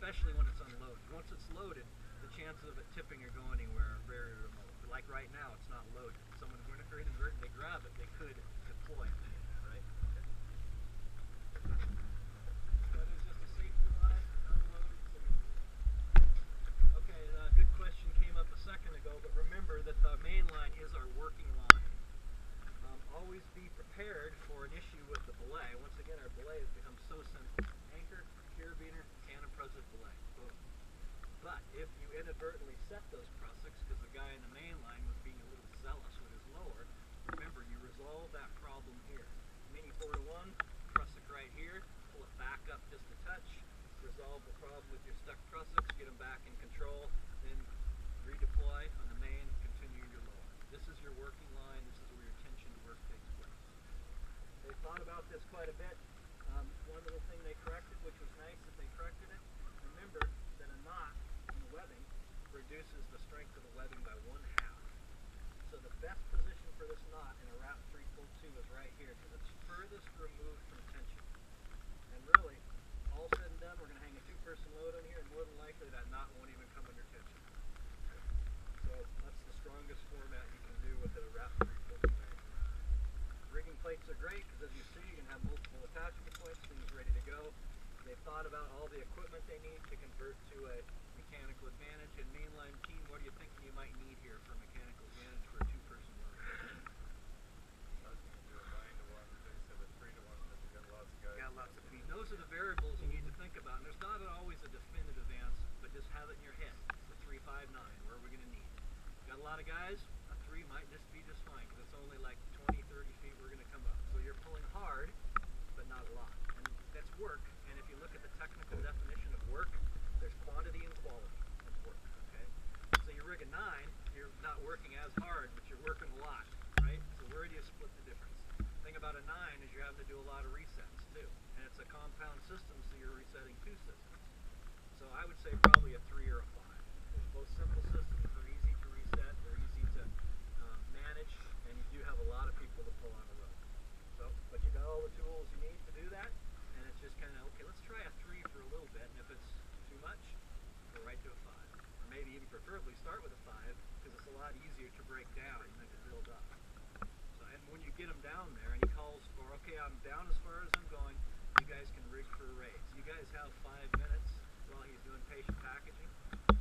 especially when it's unloaded. Once it's loaded, the chances of it tipping or going anywhere are very remote. Like right now, it's not loaded. Someone who inadvertently grab it, they could deploy it, right? So there's just a safety line, unloaded safety. Okay, good question came up a second ago, but remember that the main line is our working line. Always be prepared for an issue with the belay. Once again, our belay has become so simple. Anchor, carabiner, cannon prusik, belay. Boom. But if you inadvertently set those prusiks because the guy in the main line was being a little zealous with his lower, remember you resolve that problem here. Mini 4-to-1, prusik right here, pull it back up just a touch, resolve the problem with your stuck prusiks, get them back in control, then redeploy on the main, continue your lower. This is your working line, this is where your tension to work takes place. They thought about this quite a bit. One little thing they corrected, which was nice that they corrected it, remember that a knot in the webbing reduces the strength of the webbing by 1/2. So the best position for this knot in a wrap 3 pull 2 is right here because it's furthest removed from tension. And really, all said and done, we're going to hang a 2-person load on here, and more than likely that knot won't even come under tension. So that's the strongest format you can do with a wrap 3 pull 2. Rigging plates are great because as you see, you can have multiple attachment points, things ready to go. They thought about all the equipment they need to convert to a mechanical advantage. And mainline team, what are you thinking you might need here for mechanical advantage for a 2-person load? I was going to do a 9-to-1, they said a 3-to-1, but you got lots of guys. Got lots of feet. Those are the variables you need to think about. And there's not always a definitive answer, but just have it in your head. The 3-5-9, where are we going to need? Got a lot of guys? A 3 might just be just fine because it's only like 20, 30 feet we're going to come up. So you're pulling hard, but not a lot. And that's work. And if you look at the technical definition of work, there's quantity and quality of work, okay? So you rig a 9, you're not working as hard, but you're working a lot, right? So where do you split the difference? The thing about a 9 is you're having to do a lot of resets too. And it's a compound system, so you're resetting 2 systems. So I would say probably a 3 or a 5. They're both simple systems, they're easy to reset, they're easy to manage, and you do have a lot of people to pull on the road. So, but you got all the tools you need to do that, and it's just kind of, okay, let's try a 3 for a little bit, and if it's too much, go right to a 5. Or maybe even preferably start with a 5, because it's a lot easier to break down than to build up. So, and when you get him down there, and he calls for, okay, I'm down as far as I'm going, you guys can rig for a raise. You guys have 5 minutes while he's doing patient packaging.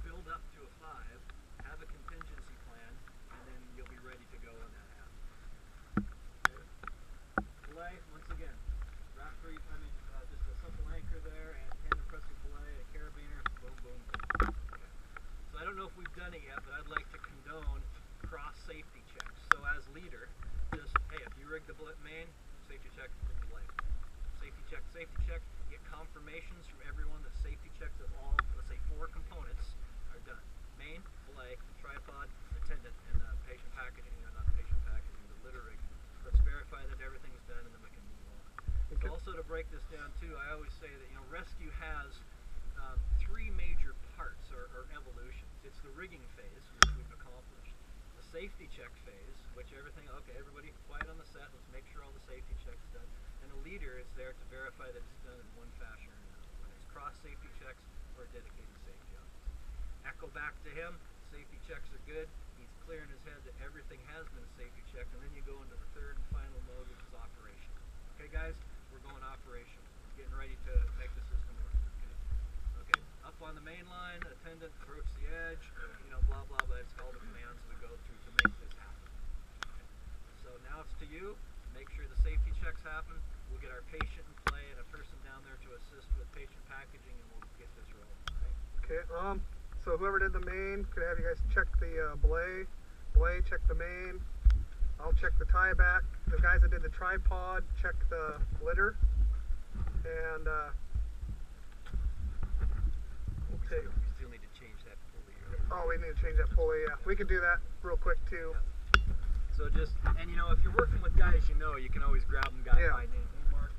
Build up to a 5, have a contingency plan, and then you'll be ready to go on that app. Okay. Belay, once again, wrap 3, just a simple anchor there, and cannon prusik belay, a carabiner, boom, boom, boom. Okay. So I don't know if we've done it yet, but I'd like to condone cross safety checks. So as leader, just, hey, if you rig the main, safety check the belay. Safety check, get confirmations from everyone that safety checks of all, let's say 4 components are done. Main, belay, tripod, attendant, and patient packaging, not patient packaging, the litter rigging. Let's verify that everything's done and then we can move on. Okay. Also to break this down too, I always say that rescue has 3 major parts or evolutions. It's the rigging phase, which we've accomplished. The safety check phase, which okay, everybody quiet on the set, let's make sure all the safety checks done. And the leader is there to verify that it's done in one fashion or another, whether it's cross safety checks or dedicated safety office. Echo back to him, safety checks are good, he's clear in his head that everything has been a safety check, and then you go into the 3rd and final mode, which is operation. Okay guys, we're going operational. We're getting ready to make the system work. Okay, up on the main line, attendant approach the edge, blah blah blah, it's all the commands we go through to make this happen. Okay. So now it's to you, make sure the safety checks happen. We'll get our patient in play and a person down there to assist with patient packaging, and we'll get this rolling. Okay, so whoever did the main, could I have you guys check the belay, check the main. I'll check the tie back. The guys that did the tripod, check the litter. And we'll take. We still need to change that pulley. Oh, we need to change that pulley, yeah. We could do that real quick too. Yeah. So just, and if you're working with guys you can always grab them guy by name. Hey Mark,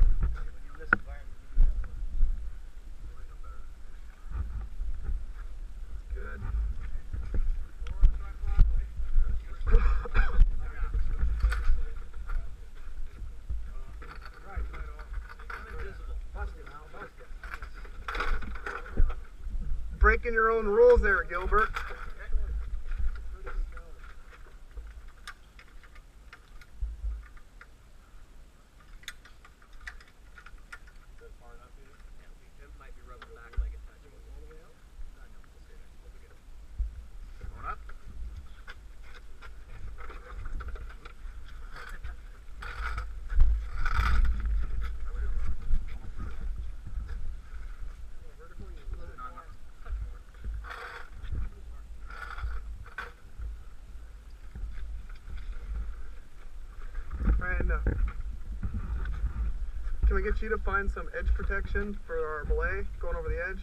when you're in this environment, you do that. Good. I'm invisible. Bust it now, bust it. breaking your own rules there, Gilbert. Is that far enough, you think? Yeah, it might be rubbing back like a touch. All the way out? No, we'll stay there. We'll be good. Going up? And can we get you to find some edge protection for our belay going over the edge?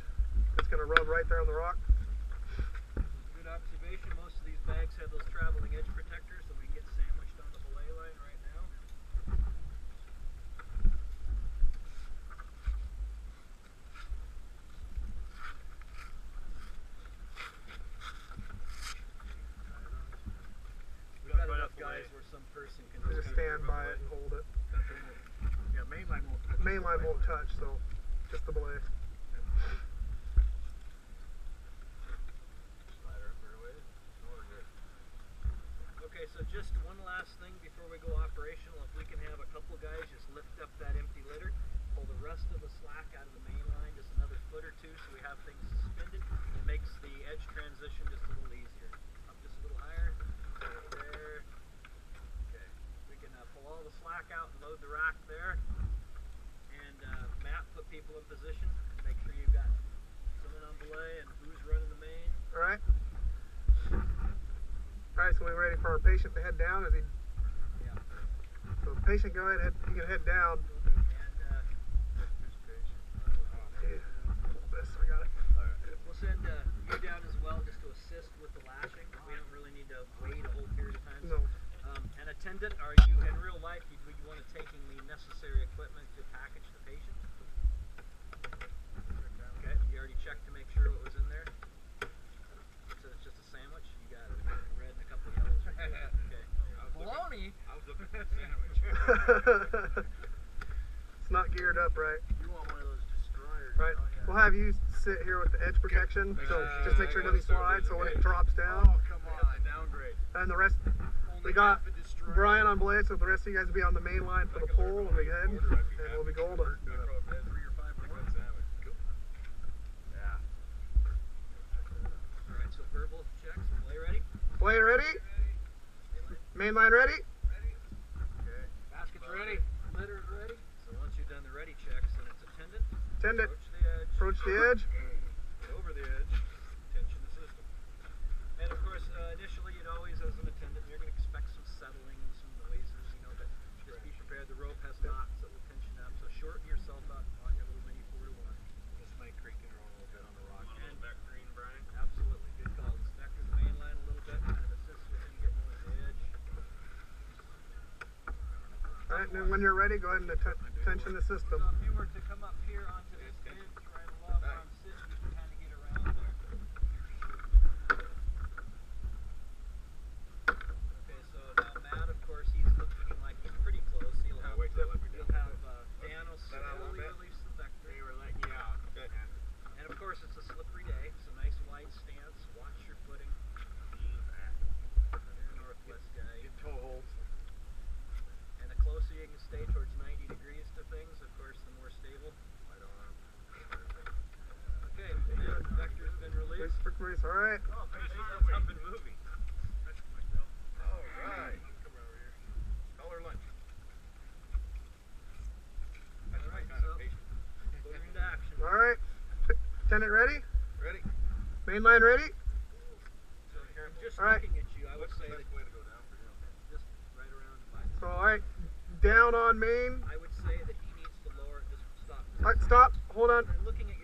It's going to rub right there on the rock. Good observation. Most of these bags have those traveling edge protectors, so we can get sandwiched on the belay line right now. We've got Right enough up the guys way. where some person can Just kind of stand by it and hold it. Yeah, main line won't touch. Main line won't touch, so just the belay. Slider up her way. No, we're good. Okay, so just one last thing before we go operational. If we can have a couple guys just lift up that empty litter, pull the rest of the slack out of the main line just another foot or two so we have things suspended. It makes the edge transition just a little easier. Up just a little higher. Right there. Okay. We can pull all the slack out and load the rack there. And Matt, put people in position. Make sure you've got someone on belay and who's running the main. Alright? Alright, so we're ready for our patient to head down. Is he? Yeah. So the patient, go ahead, he can head down. And Who's patient? Yeah, hold this, I got it. we'll send you down as well just to assist with the lashing. We don't really need to wait a whole period of time. No. An attendant, are you in real life? Would you want to taking the necessary equipment to package the patient? Okay. You already checked to make sure what was in there. So it's just a sandwich. You got a red and a couple of yellows. Are good. Okay. Bologna. I was looking for a sandwich. It's not geared up right. You want one of those destroyers? Right. Oh, yeah. We'll have you sit here with the edge protection, so just make sure it doesn't slide. So when it drops down, Oh, come on. Downgrade. and the rest, we got Brian on belay, so the rest of you guys will be on the main line for the pole when we head, and we'll be golden. I'd throw a 3 or 5 for one sandwich. Cool. Yeah. All right. So verbal checks. Play ready. Belay ready? Main line ready? Okay. Basket's ready. Litter's ready. So once you've done the ready checks, then it's attendant. Tend it. Approach the edge. Approach the edge. Get over the edge. Tension the system. And of course, initially, you'd always, as an attendant, you're going to expect some settling and some noises, but just be prepared. The rope has knots that will tension up. So shorten yourself up on your little mini 4-to-1. This might creak and roll a little bit on the rock. And back green, Brian. absolutely, good call. Just vector the main line a little bit, kind of assist with him getting over the edge. Alright, and then when you're ready, go ahead and tension the system. So if you were to come up here onto this bench right along where I'm sitting, you can kind of get around there. Okay, so now Matt, of course, he's looking like he's pretty close. He'll have, Wait till I let me he'll down. have Dan will Let out a little slowly bit. release the vector. They were letting you out. Good. And of course, it's a slippery day. It's a nice wide stance. Watch your footing. You're a northwest guy. Get toe holds. And the closer you can stay towards 90 degrees to things, of course, the more stable. I don't know. Okay, now the vector's been released. Alright. Oh, Patient's up and moving. All right. Come over here. Color lunch. That's my Alright, kind so of patient. put her into action. Alright. Attendant ready? Ready? Main line ready? So just Alright. looking at you, I would What's say the that best way to go down for him? just right around by So alright. Down on main. I would say that he needs to lower, just stop. Alright, stop. Hold on. And looking at